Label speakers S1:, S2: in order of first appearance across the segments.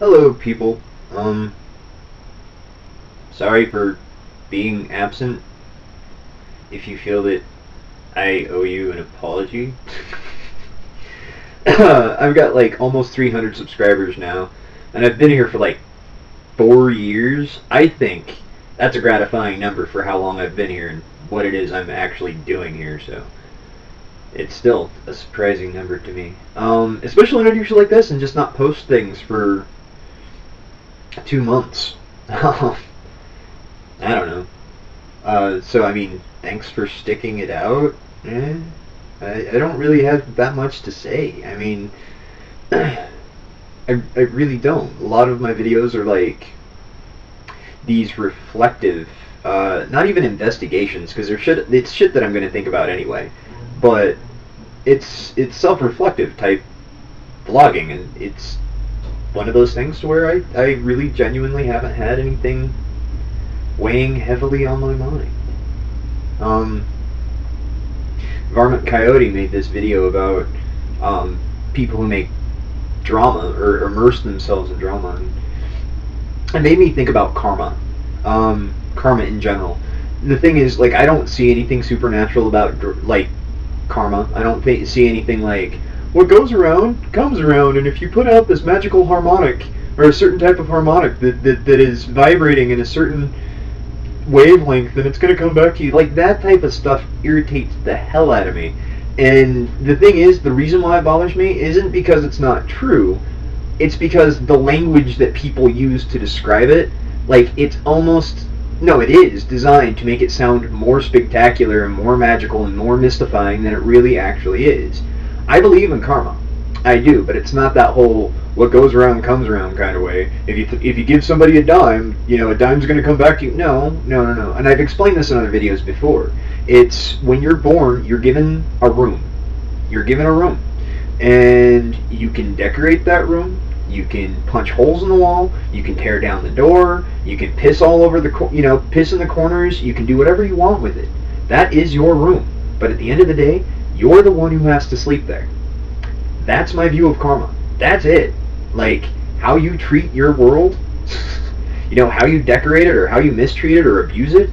S1: Hello, people. Sorry for being absent. If you feel that I owe you an apology. I've got like almost 300 subscribers now, and I've been here for like 4 years. I think that's a gratifying number for how long I've been here and what it is I'm actually doing here, so it's still a surprising number to me. Especially when I do shit like this and just not post things for 2 months. I don't know. So, I mean, thanks for sticking it out. I don't really have that much to say. I mean, I really don't. A lot of my videos are like these reflective, not even investigations, because it's shit that I'm going to think about anyway. But it's self-reflective type vlogging, and it's one of those things to where I really genuinely haven't had anything weighing heavily on my mind. Varmint Coyote made this video about people who make drama or immerse themselves in drama, and it made me think about karma. Karma in general. The thing is, like, I don't see anything supernatural about like karma. I don't see anything like what goes around comes around, and if you put out this magical harmonic or a certain type of harmonic that is vibrating in a certain wavelength, then it's going to come back to you. Like, that type of stuff irritates the hell out of me. And the thing is, the reason why it bothers me isn't because it's not true. It's because the language that people use to describe it, like, it's almost... No, it is designed to make it sound more spectacular and more magical and more mystifying than it really actually is. I believe in karma. I do, but it's not that whole what goes around comes around kind of way. If you give somebody a dime, you know, a dime's going to come back to you. No. And I've explained this in other videos before. It's when you're born, you're given a room. You're given a room. And you can decorate that room. You can punch holes in the wall. You can tear down the door. You can piss all over piss in the corners. You can do whatever you want with it. That is your room. But at the end of the day, you're the one who has to sleep there. That's my view of karma. That's it. Like, how you treat your world, you know, how you decorate it or how you mistreat it or abuse it,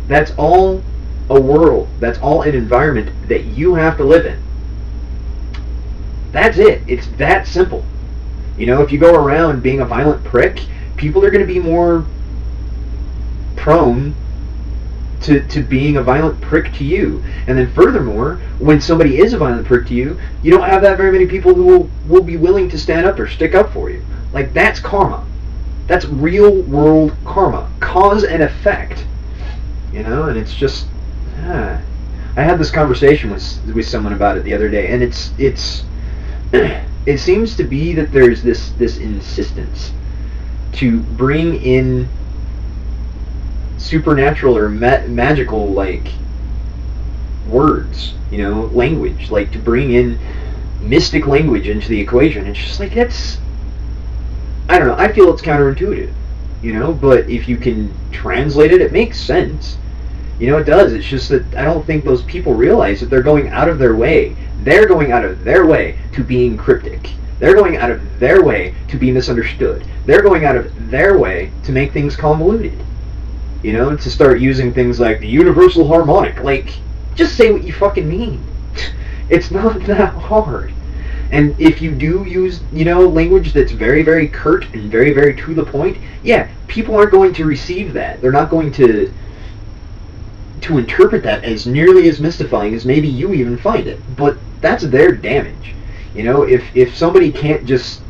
S1: that's all a world. That's all an environment that you have to live in. That's it. It's that simple. You know, if you go around being a violent prick, people are going to be more prone to being a violent prick to you. And then furthermore, when somebody is a violent prick to you, you don't have that very many people who will be willing to stand up or stick up for you. Like, that's karma. That's real world karma. Cause and effect. You know, and it's just... I had this conversation with someone about it the other day, and it's it seems to be that there's this insistence to bring in supernatural or magical, like, words, you know, language, like to bring in mystic language into the equation. It's just like, that's, I don't know, I feel it's counterintuitive, you know, but if you can translate it, it makes sense. You know, it does. It's just that I don't think those people realize that they're going out of their way. They're going out of their way to being cryptic. They're going out of their way to be misunderstood. They're going out of their way to make things convoluted. You know, to start using things like the universal harmonic. Like, just say what you fucking mean. It's not that hard. And if you do use, you know, language that's very, very curt and very, very to the point, yeah, people aren't going to receive that. They're not going to interpret that as nearly as mystifying as maybe you even find it. But that's their damage. You know, if somebody can't just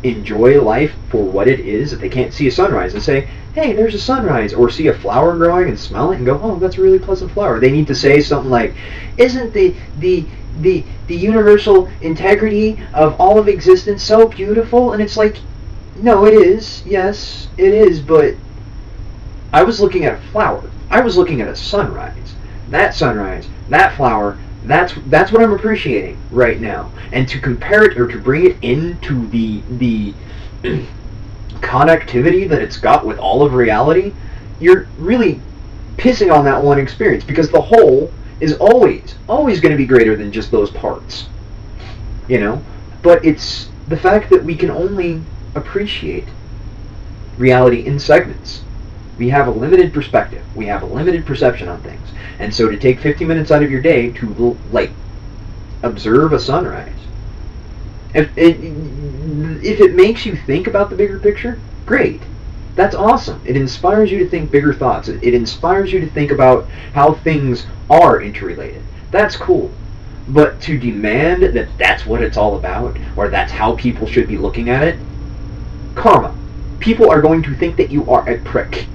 S1: enjoy life for what it is, if they can't see a sunrise and say, hey, there's a sunrise, or see a flower growing and smell it and go, oh, that's a really pleasant flower. They need to say something like, isn't the universal integrity of all of existence so beautiful? And it's like, no, it is. Yes, it is, but I was looking at a flower. I was looking at a sunrise. That sunrise, that flower, that's what I'm appreciating right now. And to compare it or to bring it into the connectivity that it's got with all of reality, you're really pissing on that one experience, because the whole is always going to be greater than just those parts. You know? But it's the fact that we can only appreciate reality in segments. We have a limited perspective. We have a limited perception on things. And so to take 50 minutes out of your day to, like, observe a sunrise, if it makes you think about the bigger picture, great. That's awesome. It inspires you to think bigger thoughts. It inspires you to think about how things are interrelated. That's cool. But to demand that that's what it's all about, or that's how people should be looking at it, karma. People are going to think that you are a prick.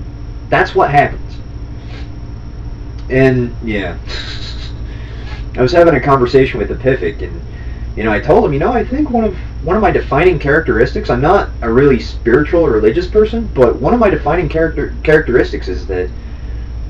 S1: That's what happens. And, yeah. I was having a conversation with Epific, and, you know, I told him, you know, I think one of my defining characteristics, I'm not a really spiritual or religious person, but one of my defining characteristics is that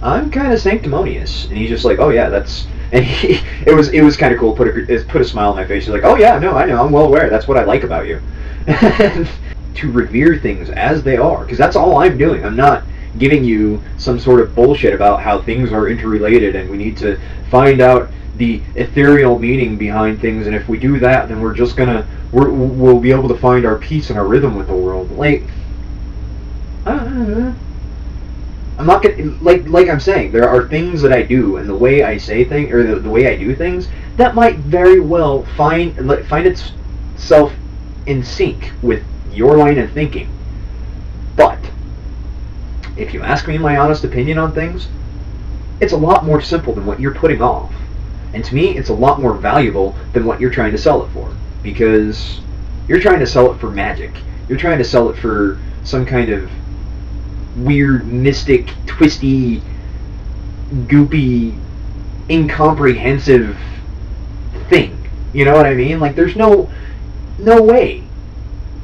S1: I'm kind of sanctimonious. And he's just like, oh yeah, that's... And it was kind of cool. Put a smile on my face. He's like, oh yeah, no, I know, I'm well aware. That's what I like about you. To revere things as they are, because that's all I'm doing. I'm not giving you some sort of bullshit about how things are interrelated and we need to find out the ethereal meaning behind things, and if we do that, then we'll be able to find our peace and our rhythm with the world. Like, I'm not gonna, like I'm saying, there are things that I do, and the way I say things, or the way I do things, that might very well find itself in sync with your line of thinking. But if you ask me my honest opinion on things, it's a lot more simple than what you're putting off. And to me, it's a lot more valuable than what you're trying to sell it for. Because you're trying to sell it for magic. You're trying to sell it for some kind of weird, mystic, twisty, goopy, incomprehensive thing. You know what I mean? Like, there's no way.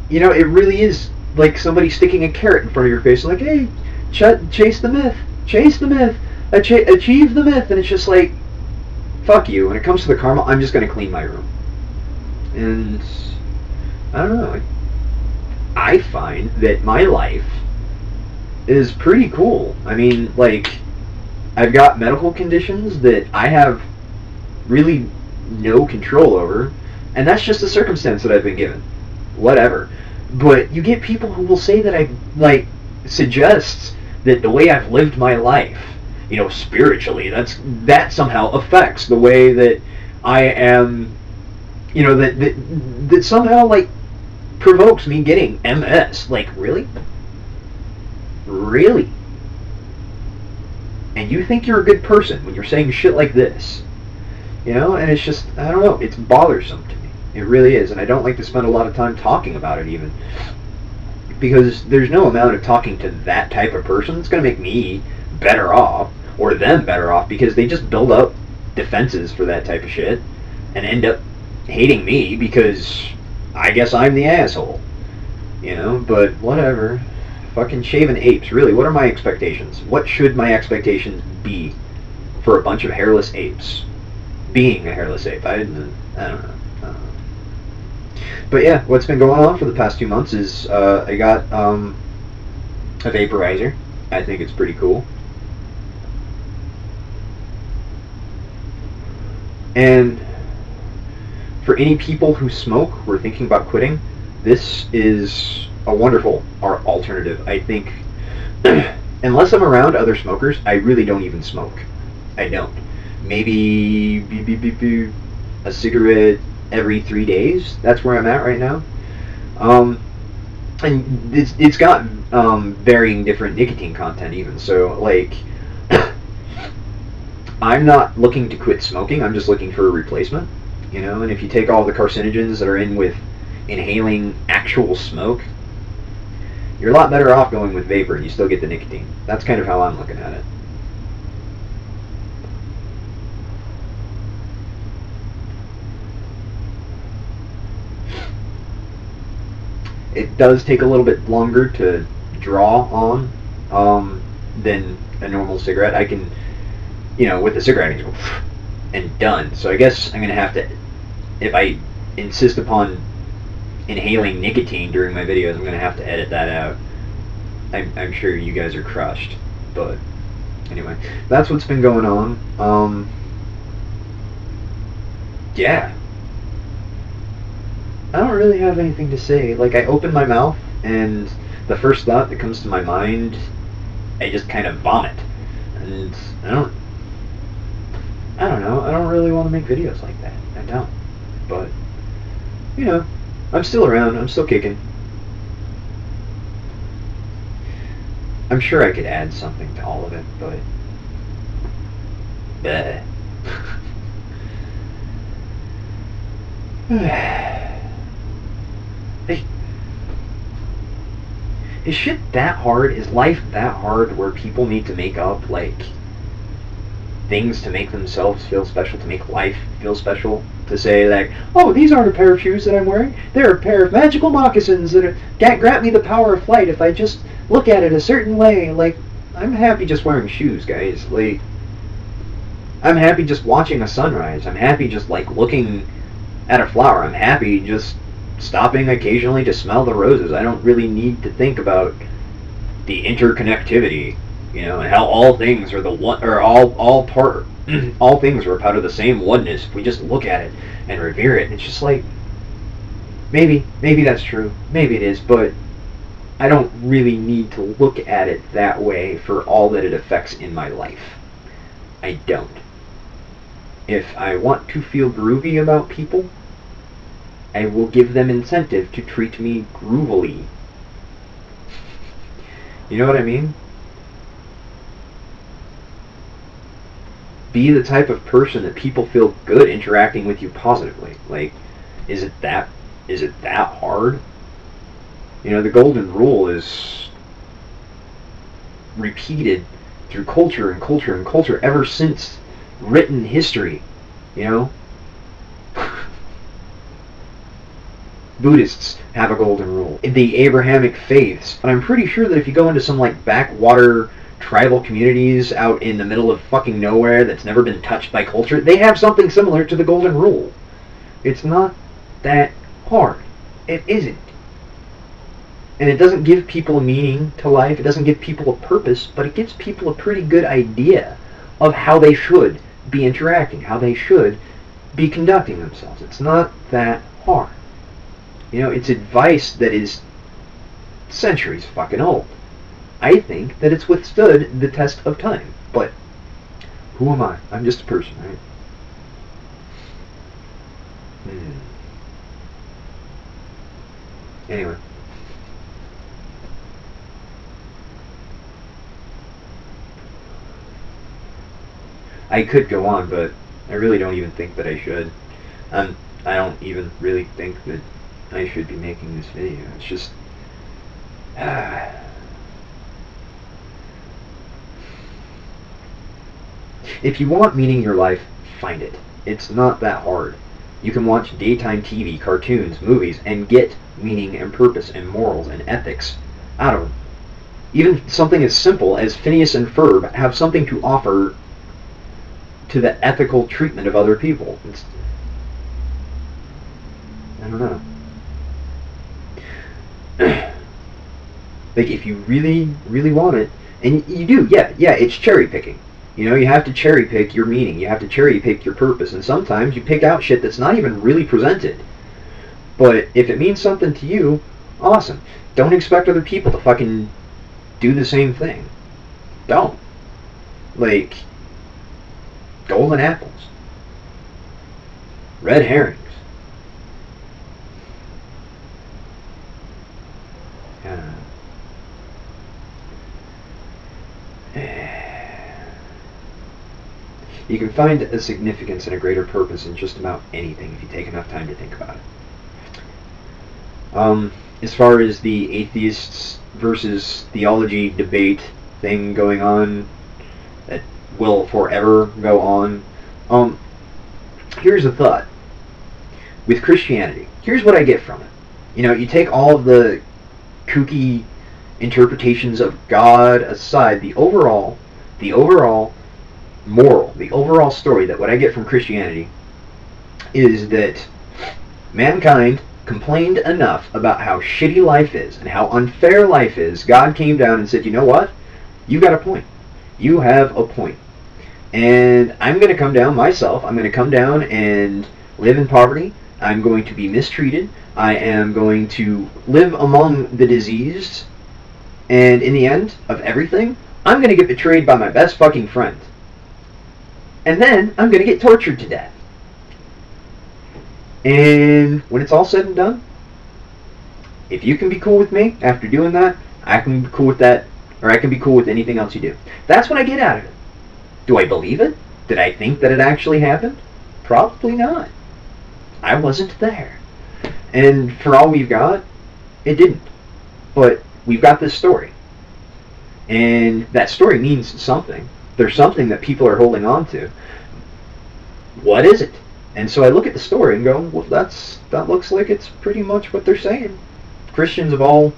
S1: You know, it really is like somebody sticking a carrot in front of your face, like, hey, chase the myth, achieve the myth, and it's just like, fuck you. When it comes to the karma, I'm just going to clean my room. And I don't know. I find that my life is pretty cool. I mean, like, I've got medical conditions that I have really no control over, and that's just a circumstance that I've been given. Whatever. But you get people who will say that suggests that the way I've lived my life, you know, spiritually, that somehow affects the way that I am, you know, that somehow, like, provokes me getting MS. Like, really? Really? And you think you're a good person when you're saying shit like this? You know, and it's just, I don't know, it's bothersome to me. It really is, and I don't like to spend a lot of time talking about it even. Because there's no amount of talking to that type of person that's going to make me better off, or them better off, because they just build up defenses for that type of shit, and end up hating me because I guess I'm the asshole. You know, but whatever. Fucking shaven apes, really, what are my expectations? What should my expectations be for a bunch of hairless apes? Being a hairless ape, I don't know. But yeah, what's been going on for the past 2 months is I got a vaporizer. I think it's pretty cool. And for any people who smoke, who are thinking about quitting, this is a wonderful alternative. I think, unless I'm around other smokers, I really don't even smoke. I don't. Maybe a cigarette every 3 days. That's where I'm at right now. And it's got varying different nicotine content even. So, like, I'm not looking to quit smoking. I'm just looking for a replacement. You know, and if you take all the carcinogens that are in with inhaling actual smoke, you're a lot better off going with vapor and you still get the nicotine. That's kind of how I'm looking at it. It does take a little bit longer to draw on than a normal cigarette. I can, you know, with the cigarette, I can go and done. So I guess I'm going to have to, if I insist upon inhaling nicotine during my videos, I'm going to have to edit that out. I'm sure you guys are crushed. But anyway, that's what's been going on. Yeah. I don't really have anything to say. Like, I opened my mouth, and the first thought that comes to my mind, I just kind of vomit. And I don't know, I don't really want to make videos like that. I don't. But, you know, I'm still around, I'm still kicking. I'm sure I could add something to all of it, but... bleh. Is shit that hard? Is life that hard where people need to make up, like, things to make themselves feel special, to make life feel special? To say, like, oh, these aren't a pair of shoes that I'm wearing. They're a pair of magical moccasins that grant me the power of flight if I just look at it a certain way. Like, I'm happy just wearing shoes, guys. Like, I'm happy just watching a sunrise. I'm happy just, like, looking at a flower. I'm happy just stopping occasionally to smell the roses. I don't really need to think about the interconnectivity, you know, and how all things are the one, or all things are a part of the same oneness. If we just look at it and revere it, it's just like, maybe that's true, maybe it is, but I don't really need to look at it that way for all that it affects in my life. I don't. If I want to feel groovy about people, I will give them incentive to treat me groovily. You know what I mean? Be the type of person that people feel good interacting with you positively. Like, is it that hard? You know, the golden rule is repeated through culture and culture and culture ever since written history, you know? Buddhists have a golden rule. In the Abrahamic faiths, and I'm pretty sure that if you go into some, like, backwater tribal communities out in the middle of fucking nowhere that's never been touched by culture, they have something similar to the golden rule. It's not that hard. It isn't. And it doesn't give people a meaning to life, it doesn't give people a purpose, but it gives people a pretty good idea of how they should be interacting, how they should be conducting themselves. It's not that hard. You know, it's advice that is centuries fucking old. I think that it's withstood the test of time, but who am I? I'm just a person, right? Anyway. I could go on, but I really don't even think that I should. I don't even really think that I should be making this video. It's just... If you want meaning in your life, find it. It's not that hard. You can watch daytime TV, cartoons, movies, and get meaning and purpose and morals and ethics out of them. Even something as simple as Phineas and Ferb have something to offer to the ethical treatment of other people. I don't know. Like, if you really, really want it, and you do, yeah, it's cherry picking. You know, you have to cherry pick your meaning, you have to cherry pick your purpose, and sometimes you pick out shit that's not even really presented. But if it means something to you, awesome. Don't expect other people to fucking do the same thing. Don't. Like, golden apples. Red herrings. You can find a significance and a greater purpose in just about anything if you take enough time to think about it. As far as the atheists versus theology debate thing going on that will forever go on, here's a thought. With Christianity, here's what I get from it. You know, you take all of the kooky interpretations of God aside, the overall moral, the overall story, that what I get from Christianity is that mankind complained enough about how shitty life is and how unfair life is, God came down and said, you know what? You got a point. You have a point. And I'm going to come down myself. I'm going to come down and live in poverty. I'm going to be mistreated. I am going to live among the diseased And in the end of everything, I'm going to get betrayed by my best fucking friend. And then I'm going to get tortured to death. And when it's all said and done, if you can be cool with me after doing that, I can be cool with that, or I can be cool with anything else you do. That's what I get out of it. Do I believe it? Did I think that it actually happened? Probably not. I wasn't there. And for all we've got, it didn't. But we've got this story. And that story means something. There's something that people are holding on to. What is it? And so I look at the story and go, well, that looks like it's pretty much what they're saying. Christians of all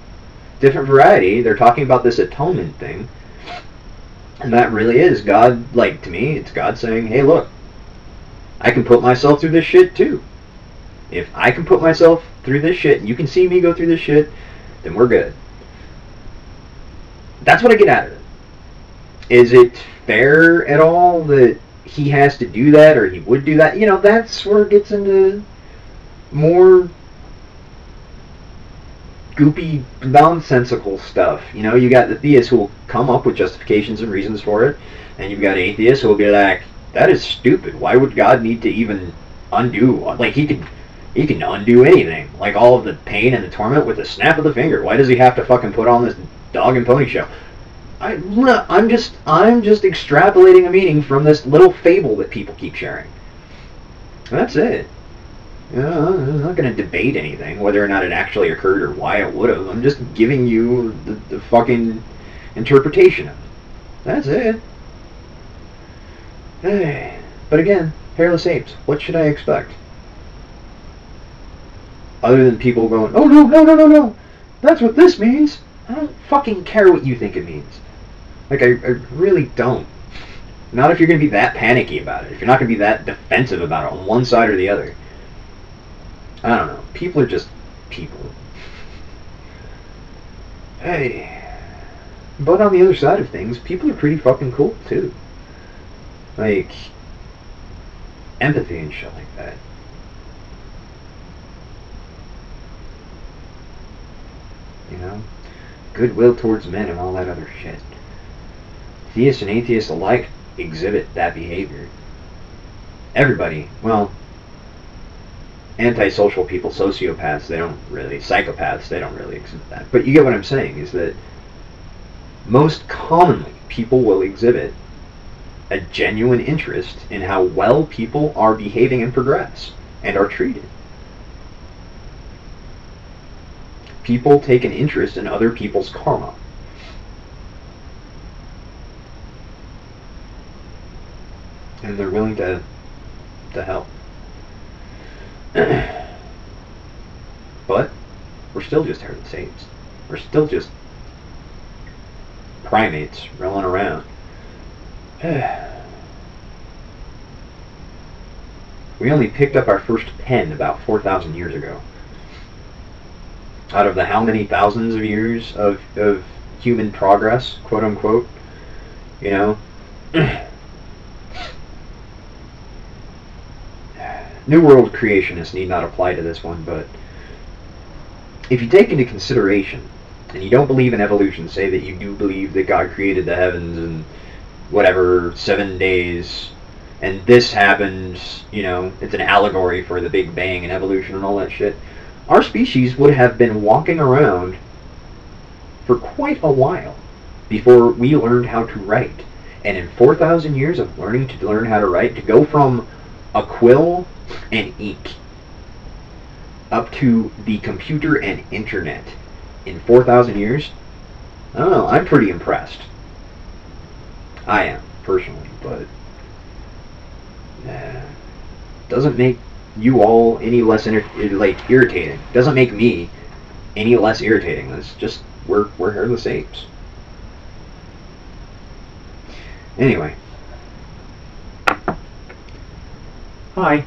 S1: different variety, they're talking about this atonement thing. And that really is God, like, to me, it's God saying, hey, look, I can put myself through this shit too. If I can put myself through this shit, and you can see me go through this shit, then we're good. That's what I get out of it. Is it fair at all that he has to do that, or he would do that? You know, that's where it gets into more goopy, nonsensical stuff. You know, you got the theists who will come up with justifications and reasons for it, and you've got atheists who will be like, that is stupid. Why would God need to even undo? Like, he can undo anything. Like, all of the pain and the torment with a snap of the finger. Why does he have to fucking put on this dog and pony show? I'm just extrapolating a meaning from this little fable that people keep sharing. That's it. You know, I'm not going to debate anything, whether or not it actually occurred or why it would have. I'm just giving you the fucking interpretation of it. That's it. Hey. But again, hairless apes. What should I expect? Other than people going, oh no, no, no, no, no. That's what this means. I don't fucking care what you think it means. Like, I really don't. Not if you're going to be that panicky about it. If you're not going to be that defensive about it on one side or the other. I don't know. People are just people. Hey. But on the other side of things, people are pretty fucking cool, too. Like, empathy and shit like that. You know? Goodwill towards men and all that other shit. Theists and atheists alike exhibit that behavior. Everybody, well, antisocial people, sociopaths, psychopaths, they don't really exhibit that. But you get what I'm saying, is that most commonly people will exhibit a genuine interest in how well people are behaving and progress and are treated. People take an interest in other people's karma. And they're willing to help. But we're still just hairless apes. We're still just primates rolling around. We only picked up our first pen about 4,000 years ago. Out of the how many thousands of years of human progress, quote unquote, you know? New World creationists need not apply to this one, but if you take into consideration, and you don't believe in evolution, say that you do believe that God created the heavens in whatever, 7 days, and this happened, you know, it's an allegory for the Big Bang and evolution and all that shit, our species would have been walking around for quite a while before we learned how to write. And in 4,000 years of learning how to write, to go from a quill and ink up to the computer and internet in 4,000 years, I don't know, I'm pretty impressed. I am, personally, but doesn't make you all any less irritating. Doesn't make me any less irritating. It's just we're hairless apes. Anyway. Hi.